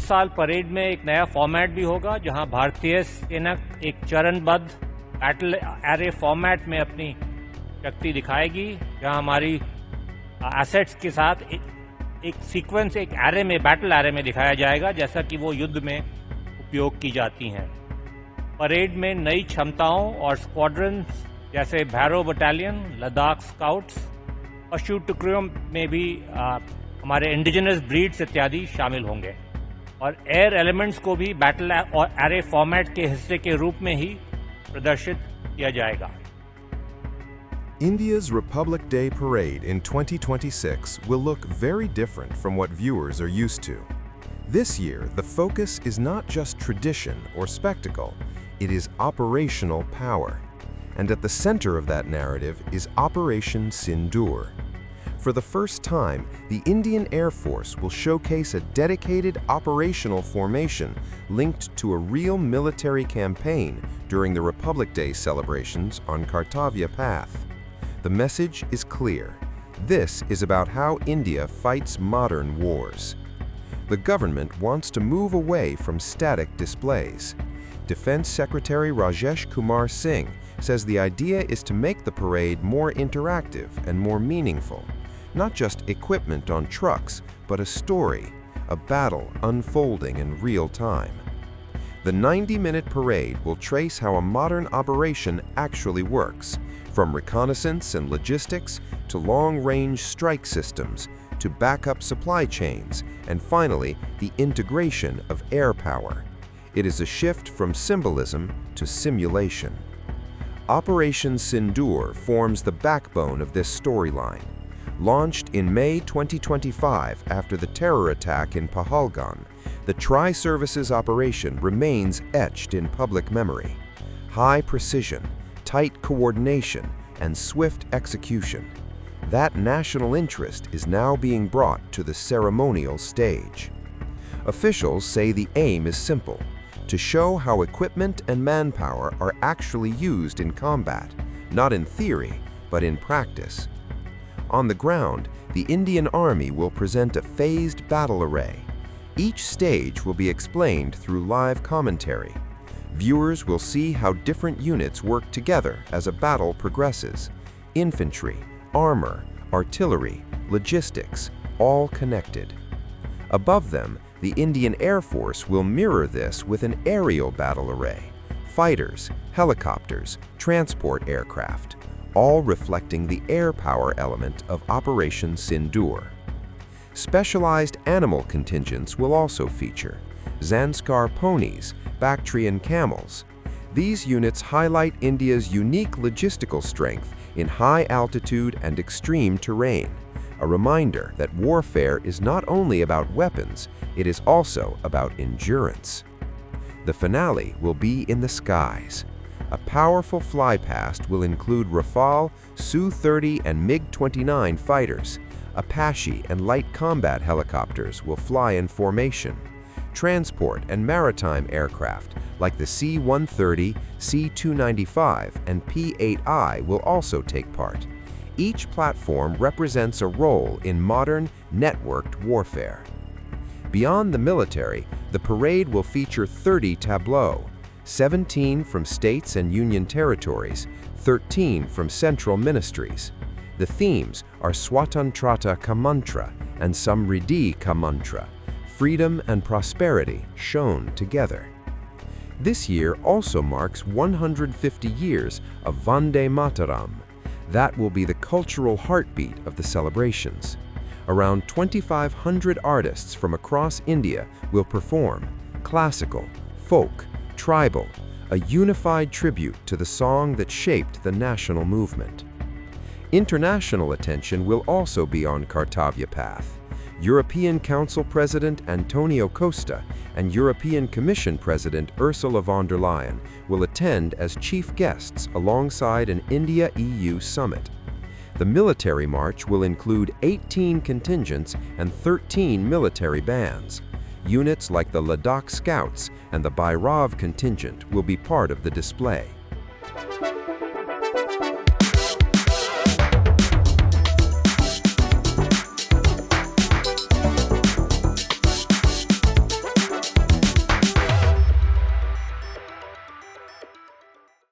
साल परेड में एक नया फॉर्मेट भी होगा, जहां भारतीय सेना एक चरणबद्ध बैटल एरे फॉर्मेट में अपनी शक्ति दिखाएगी, जहां हमारी एसेट्स के साथ एक सीक्वेंस, एक एरे में, बैटल एरे में दिखाया जाएगा, जैसा कि वो युद्ध में उपयोग की जाती हैं। परेड में नई क्षमताओं और स्क्वाड्रन जैसे भैरो बटालियन, लद्दाख स्काउट्स, पशु टुकड़ियों में भी हमारे इंडिजिनस ब्रीड्स इत्यादि शामिल होंगे और एयर एलिमेंट्स को भी बैटल और एरे फॉर्मेट के हिस्से के रूप में ही प्रदर्शित किया जाएगा। India's Republic Day parade in 2026 will look very different from what viewers are used to. This year, the focus is not just tradition or spectacle, it is operational power. And at the center of that narrative is Operation Sindoor. For the first time, the Indian Air Force will showcase a dedicated operational formation linked to a real military campaign during the Republic Day celebrations on Kartavya Path. The message is clear. This is about how India fights modern wars. The government wants to move away from static displays. Defense Secretary Rajesh Kumar Singh says the idea is to make the parade more interactive and more meaningful. Not just equipment on trucks, but a story, a battle unfolding in real time. The 90-minute parade will trace how a modern operation actually works, from reconnaissance and logistics to long-range strike systems to backup supply chains, and finally, the integration of air power. It is a shift from symbolism to simulation. Operation Sindoor forms the backbone of this storyline. Launched in May 2025 after the terror attack in Pahalgam, the Tri-Services operation remains etched in public memory. High precision, tight coordination, and swift execution. That national interest is now being brought to the ceremonial stage. Officials say the aim is simple: to show how equipment and manpower are actually used in combat, not in theory, but in practice. On the ground, the Indian Army will present a phased battle array. Each stage will be explained through live commentary. Viewers will see how different units work together as a battle progresses. Infantry, armor, artillery, logistics, all connected. Above them, the Indian Air Force will mirror this with an aerial battle array: fighters, helicopters, transport aircraft, all reflecting the air power element of Operation Sindoor. Specialized animal contingents will also feature: Zanskar ponies, Bactrian camels. These units highlight India's unique logistical strength in high altitude and extreme terrain, a reminder that warfare is not only about weapons, it is also about endurance. The finale will be in the skies. A powerful flypast will include Rafale, Su-30 and MiG-29 fighters. Apache and light combat helicopters will fly in formation. Transport and maritime aircraft like the C-130, C-295, and P-8I will also take part. Each platform represents a role in modern, networked warfare. Beyond the military, the parade will feature 30 tableaux, 17 from states and union territories, 13 from central ministries. The themes are Swatantrata Ka Mantra and Samriddhi Ka Mantra, freedom and prosperity shown together. This year also marks 150 years of Vande Mataram. That will be the cultural heartbeat of the celebrations. Around 2,500 artists from across India will perform classical, folk, tribal, a unified tribute to the song that shaped the national movement. International attention will also be on Kartavya Path. European Council President Antonio Costa and European Commission President Ursula von der Leyen will attend as chief guests alongside an India-EU summit. The military march will include 18 contingents and 13 military bands. Units like the Ladakh Scouts and the Bhairav contingent will be part of the display.